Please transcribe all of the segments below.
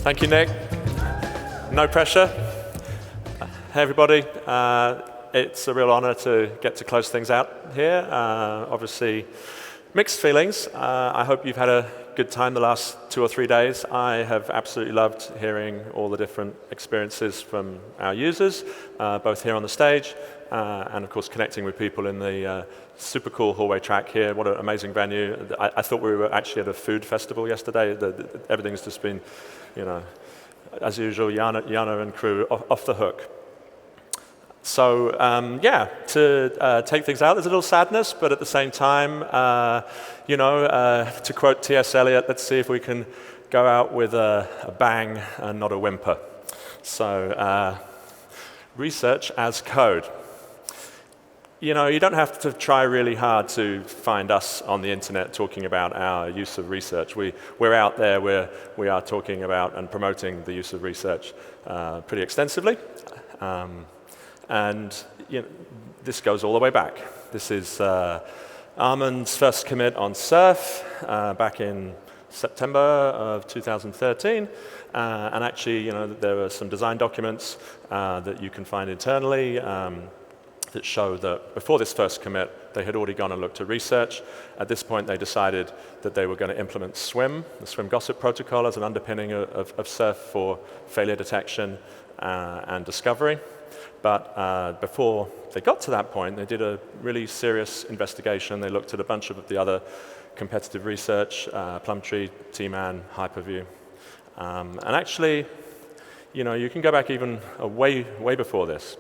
Thank you, Nick. No pressure. Hey, everybody. It's a real honor to get to close things out here. Obviously, mixed feelings. I hope you've had a good time the last 2 or 3 days. I have absolutely loved hearing all the different experiences from our users, both here on the stage and, of course, connecting with people in the super cool hallway track here. What an amazing venue. I thought we were actually at a food festival yesterday. Everything's just been, as usual, Jana and crew off the hook. So to take things out, there's a little sadness, but at the same time, to quote T.S. Eliot, let's see if we can go out with a bang and not a whimper. So research as code. You don't have to try really hard to find us on the internet talking about our use of research. We're out there where we are talking about and promoting the use of research pretty extensively. And this goes all the way back. This is Armand's first commit on Surf back in September of 2013. And actually, there are some design documents that you can find internally that show that before this first commit, they had already gone and looked at research. At this point, they decided that they were going to implement SWIM, the Swim Gossip Protocol, as an underpinning of Surf for failure detection and discovery. But before they got to that point, they did a really serious investigation. They looked at a bunch of the other competitive research, Plumtree, T-Man, Hyperview. And actually, you can go back even way before this.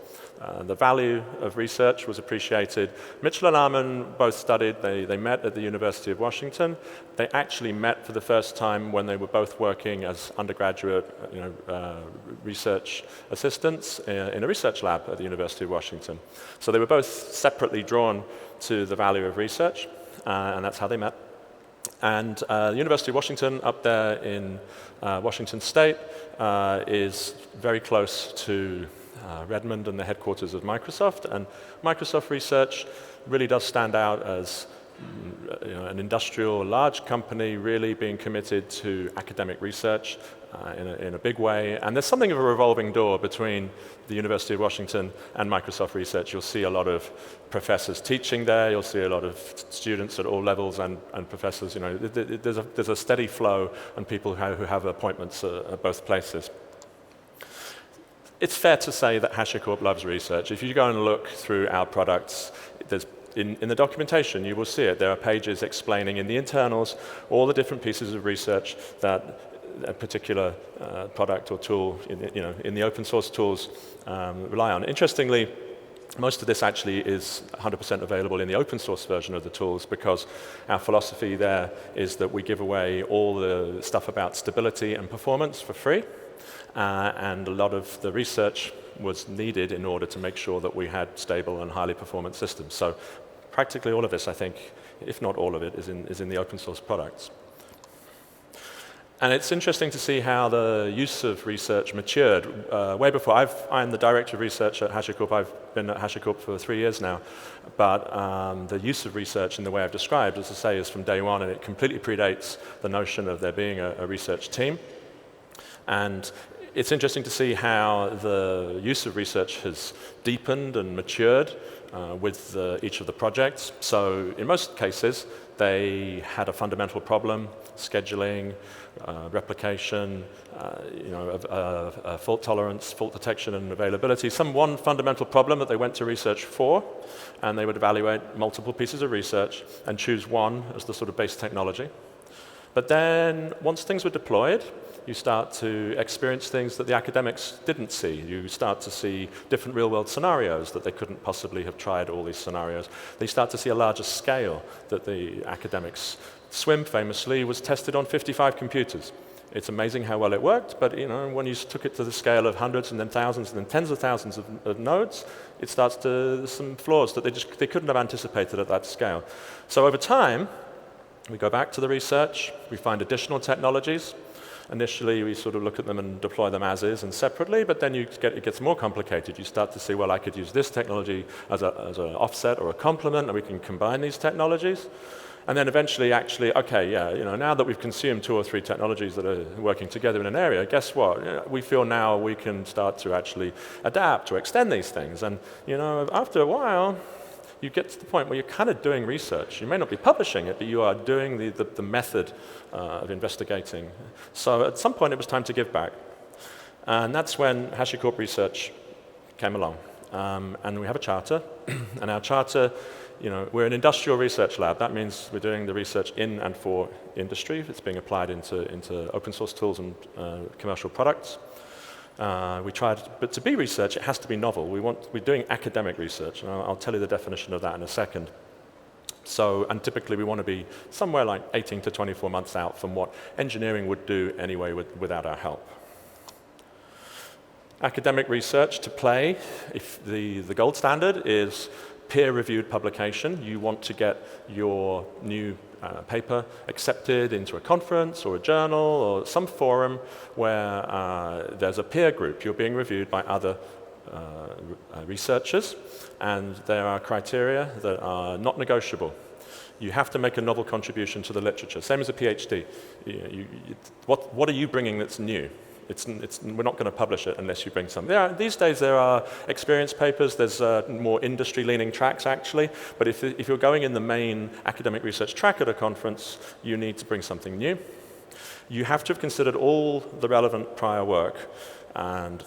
The value of research was appreciated. Mitchell and Armand both studied. They met at the University of Washington. They actually met for the first time when they were both working as undergraduate research assistants in a research lab at the University of Washington. So they were both separately drawn to the value of research, and that's how they met. And the University of Washington up there in Washington State is very close to Redmond and the headquarters of Microsoft, and Microsoft Research really does stand out as an industrial, large company really being committed to academic research in a big way. And there's something of a revolving door between the University of Washington and Microsoft Research. You'll see a lot of professors teaching there. You'll see a lot of students at all levels and professors. There's a steady flow and people who have appointments at both places. It's fair to say that HashiCorp loves research. If you go and look through our products, in the documentation, you will see it. There are pages explaining in the internals all the different pieces of research that a particular product or tool in the open source tools rely on. Interestingly, most of this actually is 100% available in the open source version of the tools because our philosophy there is that we give away all the stuff about stability and performance for free. And a lot of the research was needed in order to make sure that we had stable and highly performant systems. So practically all of this, I think, if not all of it, is in the open source products. And it's interesting to see how the use of research matured. Way before, I'm the director of research at HashiCorp. I've been at HashiCorp for 3 years now. But the use of research in the way I've described, as I say, is from day one, and it completely predates the notion of there being a research team. And it's interesting to see how the use of research has deepened and matured with each of the projects. So in most cases, they had a fundamental problem, scheduling, replication, fault tolerance, fault detection, and availability. One fundamental problem that they went to research for, and they would evaluate multiple pieces of research and choose one as the sort of base technology. But then once things were deployed, you start to experience things that the academics didn't see. You start to see different real-world scenarios that they couldn't possibly have tried all these scenarios. They start to see a larger scale that the academics. SWIM, famously, was tested on 55 computers. It's amazing how well it worked, but when you took it to the scale of hundreds and then thousands and then tens of thousands of nodes, it starts to, there's some flaws that they couldn't have anticipated at that scale. So over time, we go back to the research, we find additional technologies. Initially, we sort of look at them and deploy them as is and separately, but then it gets more complicated. You start to see, well, I could use this technology as an offset or a complement, and we can combine these technologies. And then eventually actually, okay, yeah, now that we've consumed 2 or 3 technologies that are working together in an area, guess what? We feel now we can start to actually adapt or extend these things. And after a while, you get to the point where you're kind of doing research. You may not be publishing it, but you are doing the method of investigating. So at some point, it was time to give back. And that's when HashiCorp Research came along. And we have a charter. And our charter, we're an industrial research lab. That means we're doing the research in and for industry. It's being applied into open source tools and commercial products. But to be research, it has to be novel. We're doing academic research, and I'll tell you the definition of that in a second. And typically we want to be somewhere like 18 to 24 months out from what engineering would do anyway without our help. Academic research to play, if the gold standard is peer-reviewed publication. You want to get your new paper accepted into a conference or a journal or some forum where there's a peer group. You're being reviewed by other researchers, and there are criteria that are not negotiable. You have to make a novel contribution to the literature, same as a PhD. What are you bringing that's new? We're not going to publish it unless you bring something. These days there are experience papers, there's more industry-leaning tracks actually, but if you're going in the main academic research track at a conference, you need to bring something new. You have to have considered all the relevant prior work, and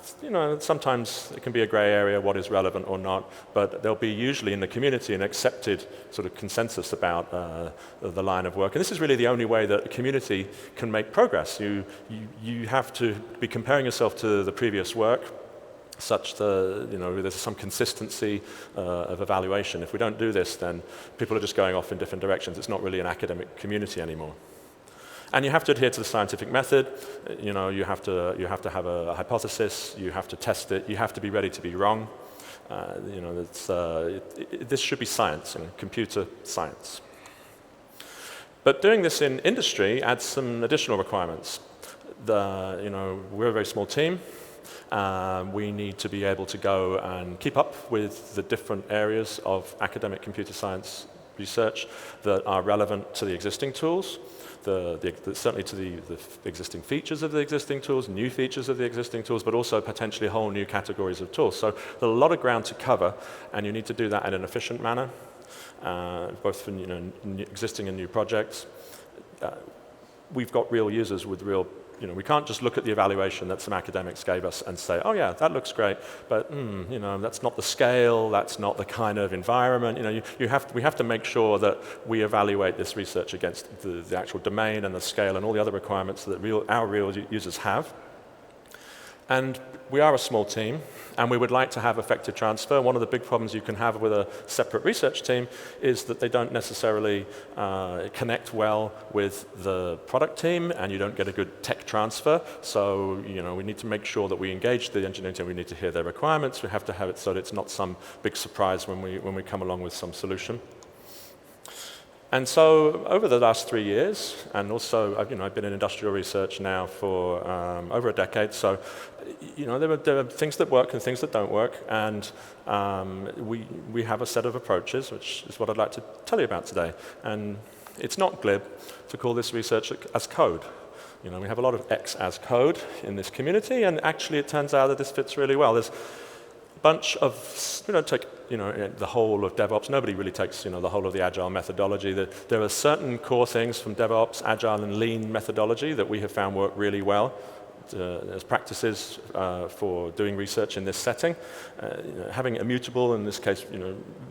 sometimes it can be a gray area what is relevant or not, but there'll be usually in the community an accepted sort of consensus about the line of work. And this is really the only way that a community can make progress. You have to be comparing yourself to the previous work such that there's some consistency of evaluation. If we don't do this, then people are just going off in different directions. It's not really an academic community anymore. And you have to adhere to the scientific method. You have to have a hypothesis. You have to test it. You have to be ready to be wrong. This should be science, computer science. But doing this in industry adds some additional requirements. We're a very small team. We need to be able to go and keep up with the different areas of academic computer science research that are relevant to the existing tools. Certainly to the existing features of the existing tools, new features of the existing tools, but also potentially whole new categories of tools. So there's a lot of ground to cover, and you need to do that in an efficient manner, both for existing and new projects. We've got real users with real. We can't just look at the evaluation that some academics gave us and say, oh yeah, that looks great, but that's not the scale, that's not the kind of environment. We have to make sure that we evaluate this research against the actual domain and the scale and all the other requirements that our real users have. And we are a small team, and we would like to have effective transfer. One of the big problems you can have with a separate research team is that they don't necessarily connect well with the product team, and you don't get a good tech transfer. So we need to make sure that we engage the engineering team. We need to hear their requirements. We have to have it so that it's not some big surprise when we come along with some solution. And so over the last 3 years, and also I've been in industrial research now for over a decade, so there are things that work and things that don't work, and we have a set of approaches, which is what I'd like to tell you about today. And it's not glib to call this research as code. We have a lot of X as code in this community, and actually it turns out that this fits really well. There's bunch of, take the whole of DevOps. Nobody really takes the whole of the Agile methodology. There are certain core things from DevOps, Agile, and Lean methodology that we have found work really well as practices for doing research in this setting. Having immutable, in this case,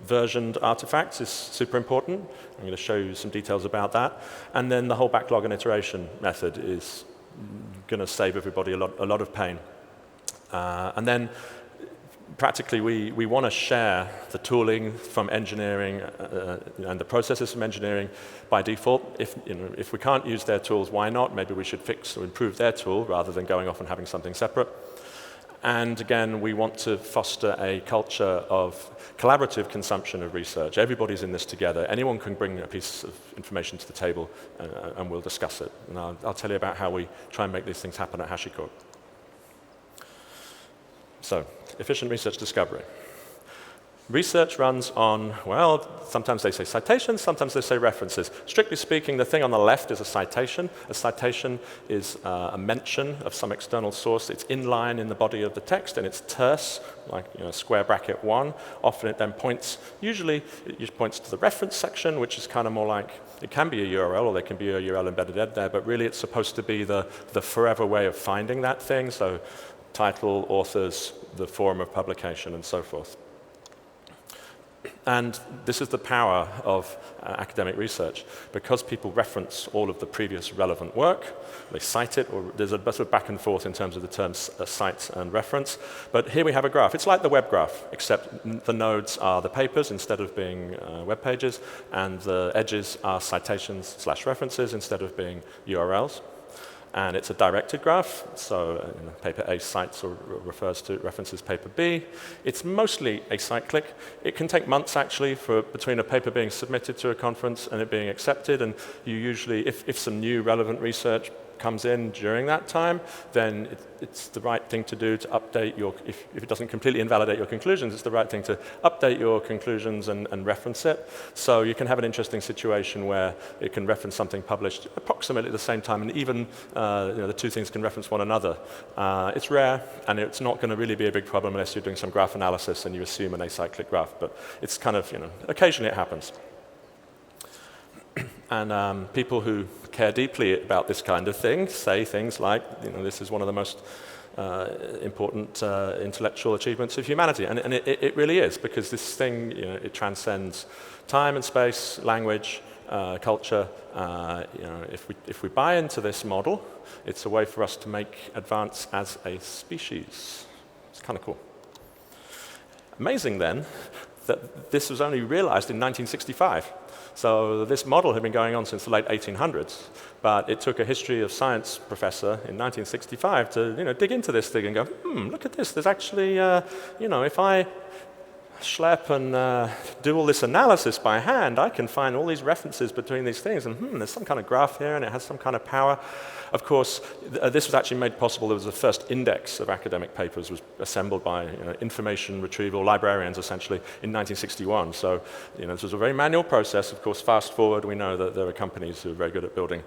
versioned artifacts is super important. I'm going to show you some details about that. And then the whole backlog and iteration method is going to save everybody a lot of pain. And then practically, we want to share the tooling from engineering and the processes from engineering by default. If we can't use their tools, why not? Maybe we should fix or improve their tool rather than going off and having something separate. And again, we want to foster a culture of collaborative consumption of research. Everybody's in this together. Anyone can bring a piece of information to the table, and we'll discuss it. And I'll tell you about how we try and make these things happen at HashiCorp. So, efficient research discovery. Research runs on, well, sometimes they say citations, sometimes they say references. Strictly speaking, the thing on the left is a citation. A citation is a mention of some external source. It's inline in the body of the text, and it's terse, like square bracket 1. Often it then points, usually it just points to the reference section, which is kind of more like, it can be a URL, or there can be a URL embedded in there, but really it's supposed to be the forever way of finding that thing, so title, authors, the forum of publication, and so forth. And this is the power of academic research. Because people reference all of the previous relevant work, they cite it, or there's a bit of back and forth in terms of the terms cite and reference. But here we have a graph. It's like the web graph, except the nodes are the papers instead of being web pages, and the edges are citations/references instead of being URLs. And it's a directed graph, so paper A cites or refers to references paper B. It's mostly acyclic. It can take months, actually, between a paper being submitted to a conference and it being accepted, and you usually, if some new relevant research comes in during that time, then it's the right thing to do to update your, if it doesn't completely invalidate your conclusions, it's the right thing to update your conclusions and reference it. So you can have an interesting situation where it can reference something published approximately at the same time, and even the two things can reference one another. It's rare, and it's not going to really be a big problem unless you're doing some graph analysis and you assume an acyclic graph, but it's kind of, occasionally it happens. And people who care deeply about this kind of thing say things like, this is one of the most important intellectual achievements of humanity. And it really is, because this thing, it transcends time and space, language, culture. If we buy into this model, it's a way for us to make advance as a species. It's kind of cool. Amazing, then, that this was only realized in 1965. So this model had been going on since the late 1800s, but it took a history of science professor in 1965 to dig into this thing and go, look at this. There's actually, if I schlep and do all this analysis by hand, I can find all these references between these things, and there's some kind of graph here, and it has some kind of power. Of course, this was actually made possible. There was the first index of academic papers was assembled by information retrieval librarians, essentially, in 1961. So this was a very manual process. Of course, fast forward, we know that there are companies who are very good at building,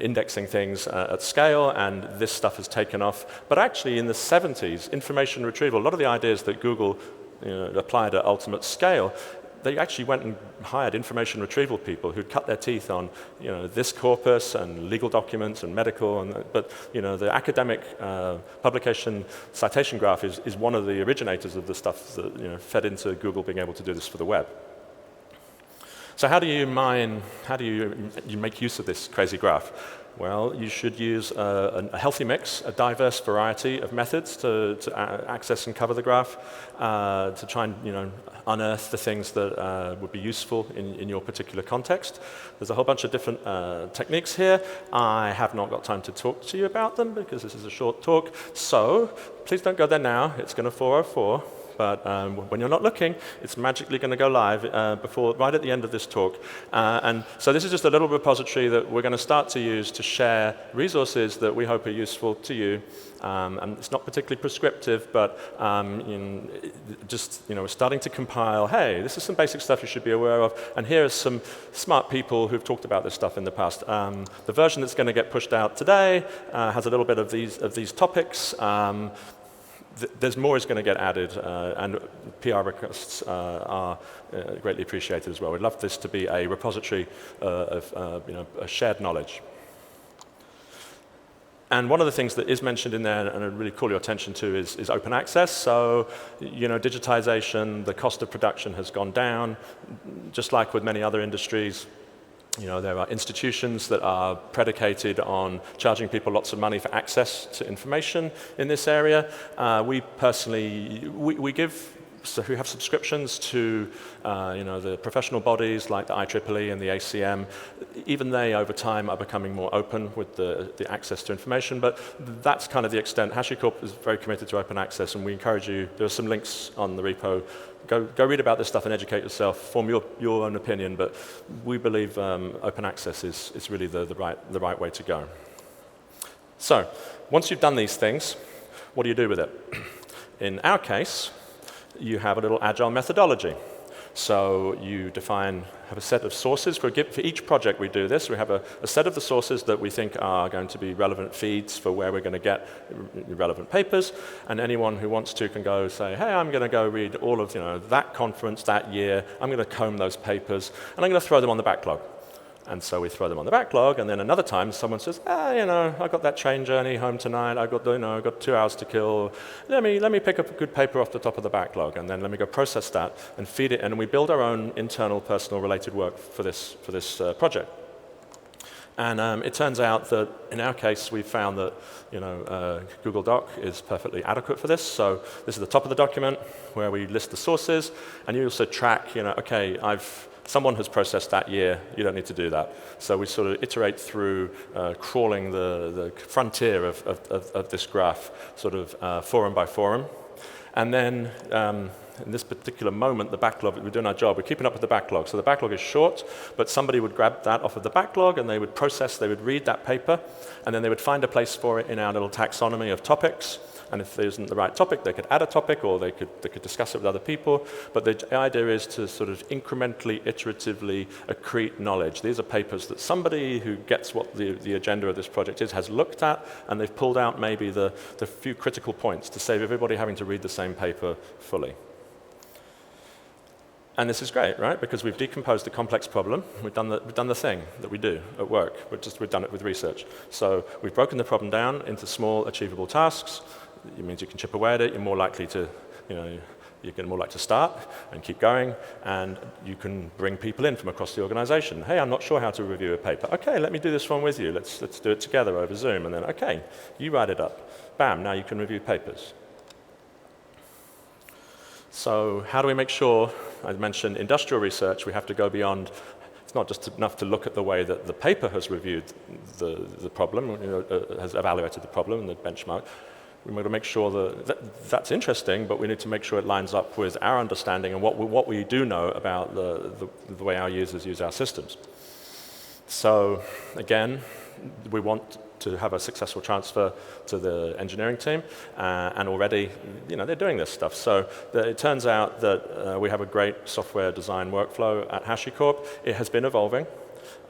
indexing things at scale, and this stuff has taken off. But actually, in the 70s, information retrieval, a lot of the ideas that Google applied at ultimate scale, they actually went and hired information retrieval people who'd cut their teeth on this corpus and legal documents and medical, but the academic publication citation graph is one of the originators of the stuff that fed into Google being able to do this for the web. So how do you make use of this crazy graph? Well, you should use a healthy mix, a diverse variety of methods to access and cover the graph, to try and unearth the things that would be useful in your particular context. There's a whole bunch of different techniques here. I have not got time to talk to you about them because this is a short talk. So please don't go there now. It's going to 4:04. But when you're not looking, it's magically going to go live right at the end of this talk. And so this is just a little repository that we're going to start to use to share resources that we hope are useful to you. And it's not particularly prescriptive, but we're starting to compile, hey, this is some basic stuff you should be aware of, and here are some smart people who've talked about this stuff in the past. The version that's going to get pushed out today has a little bit of these topics. There's more is going to get added, and PR requests are greatly appreciated as well. We'd love this to be a repository of a shared knowledge. And one of the things that is mentioned in there, and I really call your attention to, is open access. So, digitization, the cost of production has gone down, just like with many other industries. There are institutions that are predicated on charging people lots of money for access to information in this area. We personally, we give, so who have subscriptions to the professional bodies like the IEEE and the ACM. Even they, over time, are becoming more open with the access to information, but that's kind of the extent. HashiCorp is very committed to open access, and we encourage you, there are some links on the repo. Go read about this stuff and educate yourself, form your own opinion, but we believe open access is really the right way to go. So, once you've done these things, what do you do with it? In our case, you have a little Agile methodology. So you have a set of sources. For each project we do this. We have a set of the sources that we think are going to be relevant feeds for where we're going to get relevant papers. And anyone who wants to can go say, hey, I'm going to go read all of that conference that year. I'm going to comb those papers, and I'm going to throw them on the backlog. And so we throw them on the backlog, and then another time someone says, I got that train journey home tonight, I've got 2 hours to kill, let me pick up a good paper off the top of the backlog, and then let me go process that and feed it, and we build our own internal personal related work for this project. And it turns out that in our case, we found that Google Doc is perfectly adequate for this. So this is the top of the document where we list the sources, and you also track, someone has processed that year, you don't need to do that. So we sort of iterate through crawling the frontier of this graph, sort of forum by forum. And then in this particular moment, the backlog, we're doing our job, we're keeping up with the backlog. So the backlog is short, but somebody would grab that off of the backlog and they would they would read that paper, and then they would find a place for it in our little taxonomy of topics. And if there isn't the right topic, they could add a topic, or they could discuss it with other people. But the idea is to sort of incrementally, iteratively accrete knowledge. These are papers that somebody who gets what the agenda of this project is has looked at, and they've pulled out maybe the few critical points to save everybody having to read the same paper fully. And this is great, right? Because we've decomposed a complex problem. We've done the thing that we do at work. We've done it with research. So we've broken the problem down into small, achievable tasks. It means you can chip away at it. You're more likely to, start and keep going, and you can bring people in from across the organization. Hey, I'm not sure how to review a paper. Okay, let me do this one with you. Let's do it together over Zoom. And then, okay, you write it up. Bam, now you can review papers. So how do we make sure, I mentioned industrial research, we have to go beyond. It's not just enough to look at the way that the paper has reviewed the problem, has evaluated the problem and the benchmark. We want to make sure that's interesting, but we need to make sure it lines up with our understanding and what we do know about the way our users use our systems. So again, we want to have a successful transfer to the engineering team, and already they're doing this stuff. So it turns out that we have a great software design workflow at HashiCorp. It has been evolving.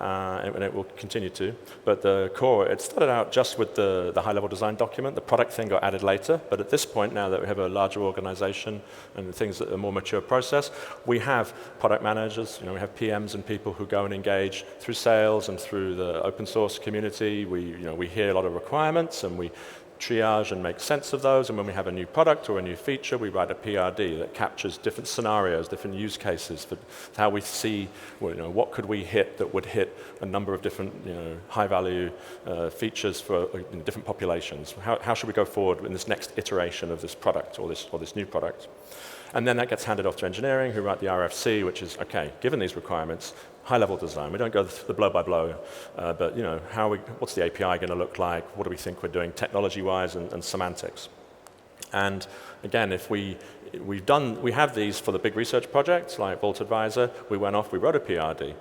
And it will continue to. But the core, it started out just with the high-level design document. The product thing got added later. But at this point, now that we have a larger organization and things that are a more mature process, we have product managers. We have PMs and people who go and engage through sales and through the open source community. We hear a lot of requirements, and we triage and make sense of those, and when we have a new product or a new feature, we write a PRD that captures different scenarios, different use cases for how we see, what could we hit that would hit a number of different high-value features for different populations. How should we go forward in this next iteration of this product or this new product? And then that gets handed off to engineering, who write the RFC, which is, okay, given these requirements, high-level design. We don't go the blow-by-blow, but what's the API going to look like? What do we think we're doing technology-wise and semantics? And again, if we have these for the big research projects like Vault Advisor. We went off, we wrote a PRD.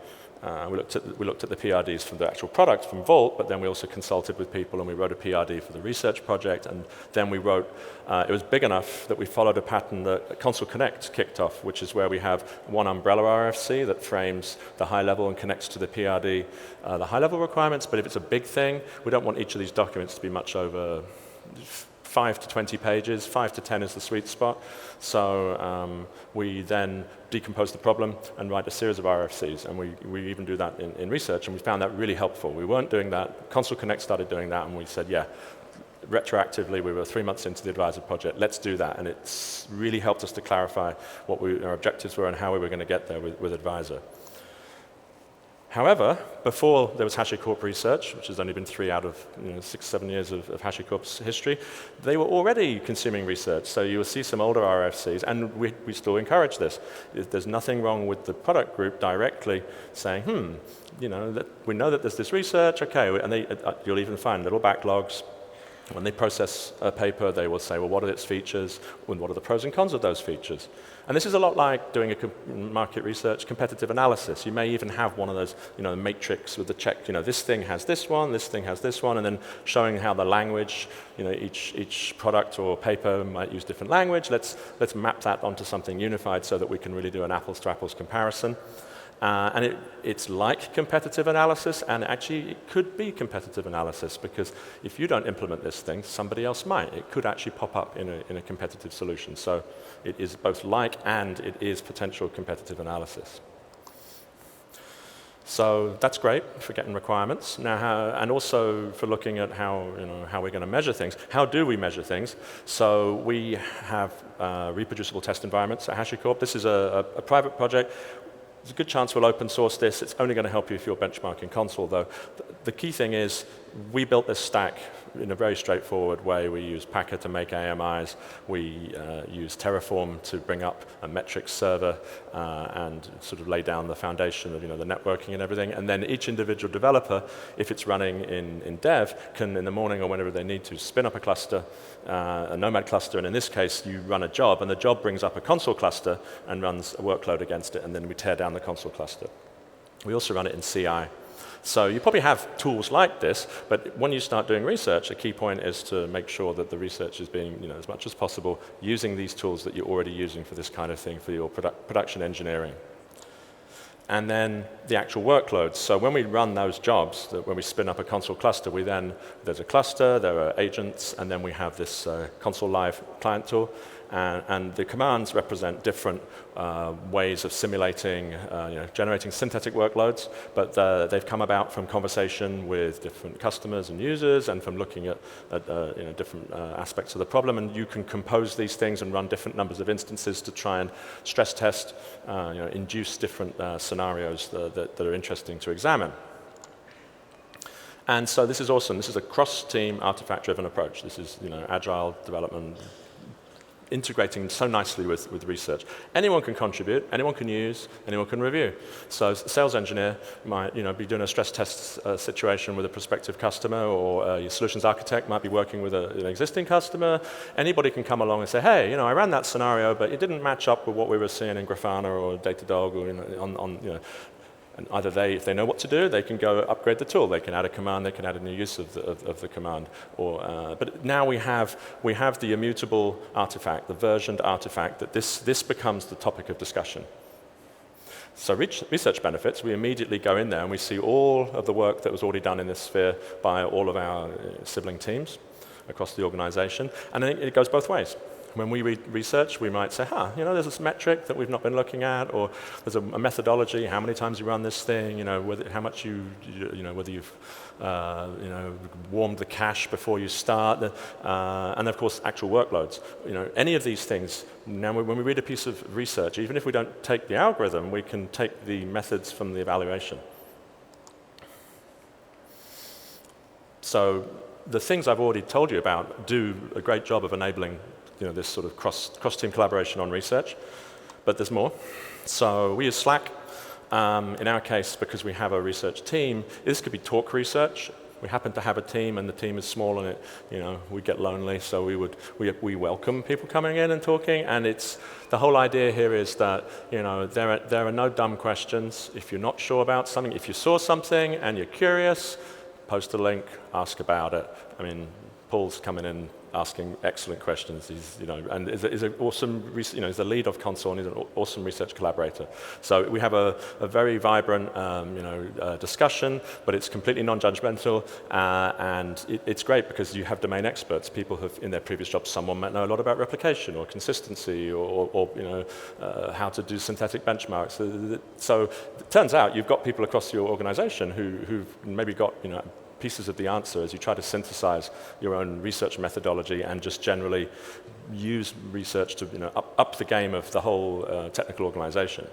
We looked at the PRDs for the actual product from Vault, but then we also consulted with people and we wrote a PRD for the research project, and then we wrote, it was big enough that we followed a pattern that Console Connect kicked off, which is where we have one umbrella RFC that frames the high level and connects to the PRD, the high level requirements, but if it's a big thing, we don't want each of these documents to be much over 5 to 20 pages, 5 to 10 is the sweet spot. So we then decompose the problem and write a series of RFCs, and we even do that in research, and we found that really helpful. We weren't doing that. Console Connect started doing that, and we said, yeah, retroactively, we were 3 months into the Advisor project, let's do that, and it's really helped us to clarify what our objectives were and how we were going to get there with Advisor. However, before there was HashiCorp Research, which has only been 3 out of 6, 7 years of HashiCorp's history, they were already consuming research. So you will see some older RFCs, and we still encourage this. There's nothing wrong with the product group directly saying, we know that there's this research, okay, and you'll even find little backlogs When they process a paper, they will say, well, what are its features, and what are the pros and cons of those features? And this is a lot like doing a market research competitive analysis. You may even have one of those, matrix with the check, this thing has this one, this thing has this one, and then showing how the language, each product or paper might use different language. Let's map that onto something unified so that we can really do an apples to apples comparison. And it's like competitive analysis, and actually it could be competitive analysis, because if you don't implement this thing, somebody else might. It could actually pop up in a competitive solution. So it is both like and it is potential competitive analysis. So that's great for getting requirements. Now, and also for looking at how we're going to measure things. How do we measure things? So we have reproducible test environments at HashiCorp. This is a private project. There's a good chance we'll open source this. It's only going to help you if you're benchmarking console, though. The key thing is we built this stack in a very straightforward way. We use Packer to make AMIs. We use Terraform to bring up a metrics server and sort of lay down the foundation of the networking and everything. And then each individual developer, if it's running in dev, can in the morning or whenever they need to spin up a cluster, a Nomad cluster, and in this case you run a job, and the job brings up a console cluster and runs a workload against it, and then we tear down the console cluster. We also run it in CI. So you probably have tools like this, but when you start doing research, a key point is to make sure that the research is being, as much as possible, using these tools that you're already using for this kind of thing for your production engineering. And then the actual workloads. So when we run those jobs, when we spin up a console cluster, there's a cluster, there are agents, and then we have this console live client tool. And the commands represent different ways of simulating, generating synthetic workloads, but they've come about from conversation with different customers and users, and from looking at different aspects of the problem. And you can compose these things and run different numbers of instances to try and stress test, induce different scenarios that are interesting to examine. And so this is awesome. This is a cross-team, artifact-driven approach. This is agile development, integrating so nicely with research. Anyone can contribute, anyone can use, anyone can review. So a sales engineer might be doing a stress test situation with a prospective customer, or your solutions architect might be working with an existing customer. Anybody can come along and say, hey, I ran that scenario, but it didn't match up with what we were seeing in Grafana or Datadog, or and either if they know what to do, they can go upgrade the tool. They can add a command. They can add a new use of the command. But now we have the immutable artifact, the versioned artifact, that this becomes the topic of discussion. So research benefits, we immediately go in there and we see all of the work that was already done in this sphere by all of our sibling teams across the organization. And I think it goes both ways. When we read research, we might say, there's this metric that we've not been looking at, or there's a methodology, how many times you run this thing, how much whether you've warmed the cache before you start, and of course, actual workloads. Any of these things, now when we read a piece of research, even if we don't take the algorithm, we can take the methods from the evaluation. So the things I've already told you about do a great job of enabling this sort of cross-team collaboration on research, but there's more. So we use Slack. In our case, because we have a research team, this could be talk research. We happen to have a team, and the team is small, and we get lonely, so we welcome people coming in and talking. And the whole idea here is that there are no dumb questions. If you're not sure about something, if you saw something and you're curious, post a link, ask about it. I mean, Paul's coming in asking excellent questions. He's, and is an awesome, he's the lead of Console, and he's an awesome research collaborator. So we have a very vibrant, discussion, but it's completely non-judgmental, and it's great because you have domain experts. People have, in their previous jobs, someone might know a lot about replication or consistency, or how to do synthetic benchmarks. So it turns out you've got people across your organization who've maybe got, pieces of the answer as you try to synthesize your own research methodology and just generally use research to up the game of the whole technical organization.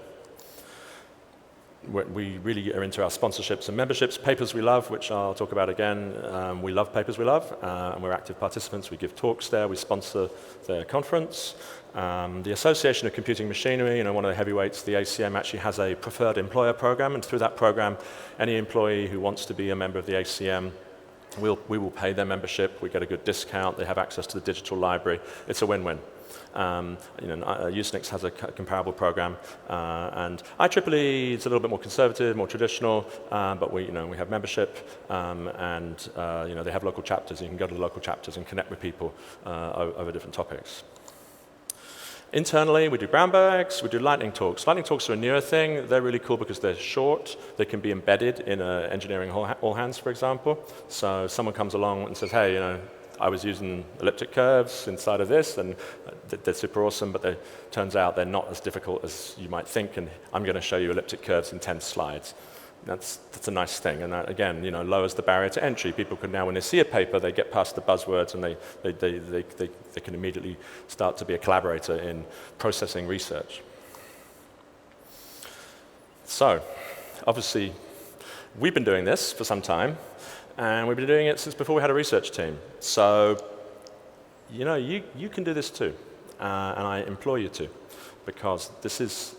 We really are into our sponsorships and memberships. Papers We Love, which I'll talk about again. We love Papers We Love, and we're active participants. We give talks there. We sponsor their conference. The Association of Computing Machinery, one of the heavyweights, the ACM, actually has a preferred employer program, and through that program, any employee who wants to be a member of the ACM we will pay their membership, we get a good discount, they have access to the digital library. It's a win-win. Usenix has a comparable program, and IEEE is a little bit more conservative, more traditional, but we have membership, and they have local chapters. You can go to the local chapters and connect with people over different topics. Internally, we do brown bags, we do lightning talks. Lightning talks are a newer thing. They're really cool because they're short. They can be embedded in an engineering all hands, for example. So someone comes along and says, hey, I was using elliptic curves inside of this, and they're super awesome, but it turns out they're not as difficult as you might think, and I'm going to show you elliptic curves in 10 slides. That's a nice thing, and that, again, lowers the barrier to entry. People can now, when they see a paper, they get past the buzzwords, and they can immediately start to be a collaborator in processing research. So, obviously, we've been doing this for some time, and we've been doing it since before we had a research team. So, you can do this too, and I implore you to, because this is,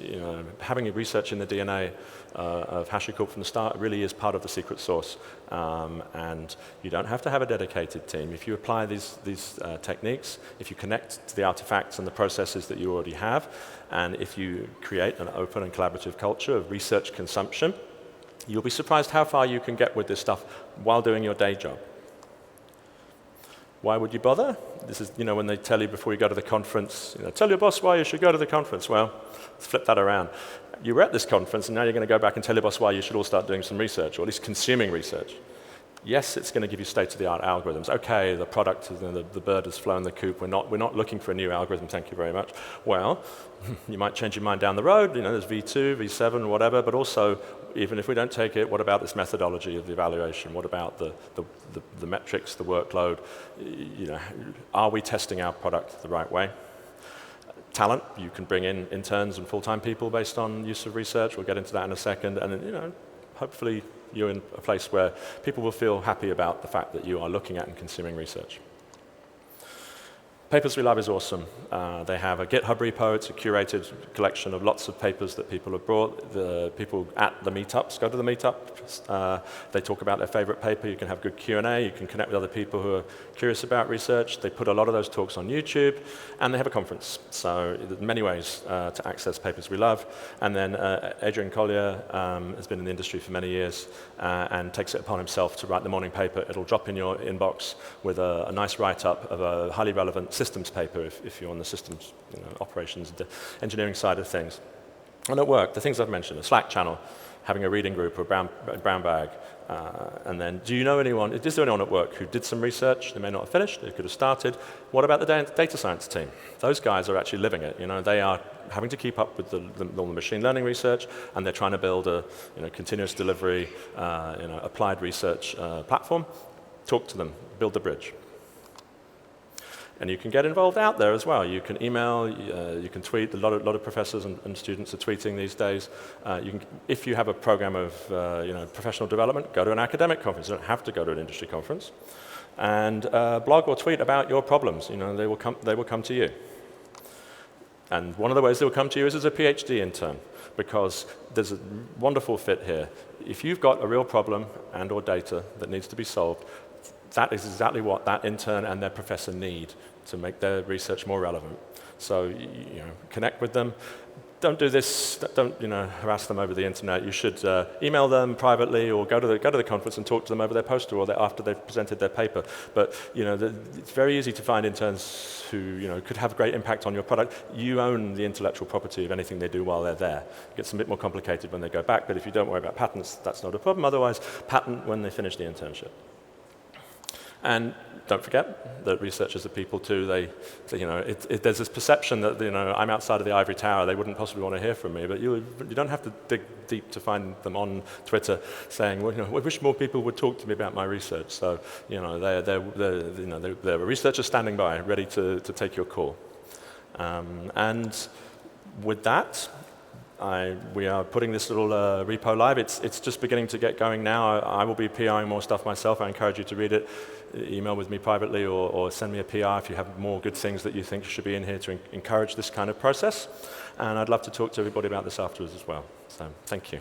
having research in the DNA of HashiCorp from the start really is part of the secret sauce. And you don't have to have a dedicated team. If you apply these techniques, if you connect to the artifacts and the processes that you already have, and if you create an open and collaborative culture of research consumption, you'll be surprised how far you can get with this stuff while doing your day job. Why would you bother? This is, when they tell you before you go to the conference, tell your boss why you should go to the conference. Well, let's flip that around. You were at this conference, and now you're going to go back and tell your boss why you should all start doing some research, or at least consuming research. Yes, it's going to give you state-of-the-art algorithms. Okay, the product, the bird has flown the coop. We're not looking for a new algorithm, thank you very much. Well, you might change your mind down the road. There's V2, V7, whatever, but also, even if we don't take it, what about this methodology of the evaluation? What about the metrics, the workload? Are we testing our product the right way? Talent, you can bring in interns and full-time people based on use of research. We'll get into that in a second. And hopefully you're in a place where people will feel happy about the fact that you are looking at and consuming research. Papers We Love is awesome. They have a GitHub repo. It's a curated collection of lots of papers that people have brought. The people at the meetups go to the meetups. They talk about their favorite paper. You can have good Q&A. You can connect with other people who are curious about research. They put a lot of those talks on YouTube, and they have a conference. So there are many ways to access Papers We Love. And then Adrian Collier has been in the industry for many years and takes it upon himself to write the morning paper. It'll drop in your inbox with a nice write-up of a highly relevant systems paper if you're on the systems operations engineering side of things. And at work, the things I've mentioned, a Slack channel, having a reading group or a brown bag, and then is there anyone at work who did some research? They may not have finished, they could have started. What about the data science team? Those guys are actually living it. They are having to keep up with all the machine learning research, and they're trying to build a continuous delivery, applied research platform. Talk to them, build the bridge. And you can get involved out there as well. You can email, you can tweet. A lot of professors and students are tweeting these days. If you have a program of professional development, go to an academic conference. You don't have to go to an industry conference. And blog or tweet about your problems. They will come to you. And one of the ways they will come to you is as a PhD intern, because there's a wonderful fit here. If you've got a real problem and or data that needs to be solved, that is exactly what that intern and their professor need to make their research more relevant. So, connect with them. Don't do this. Don't harass them over the internet. You should email them privately, or go to the conference and talk to them over their poster or after they've presented their paper. But it's very easy to find interns who could have a great impact on your product. You own the intellectual property of anything they do while they're there. It gets a bit more complicated when they go back. But if you don't worry about patents, that's not a problem. Otherwise, patent when they finish the internship. And don't forget that researchers are people too. There's this perception that I'm outside of the ivory tower. They wouldn't possibly want to hear from me. But you don't have to dig deep to find them on Twitter saying, "Well, I wish more people would talk to me about my research." So they're a researcher standing by, ready to take your call. And with that, we are putting this little repo live. It's just beginning to get going now. I will be PRing more stuff myself. I encourage you to read it. Email with me privately or send me a PR if you have more good things that you think should be in here to encourage this kind of process. And I'd love to talk to everybody about this afterwards as well. So thank you.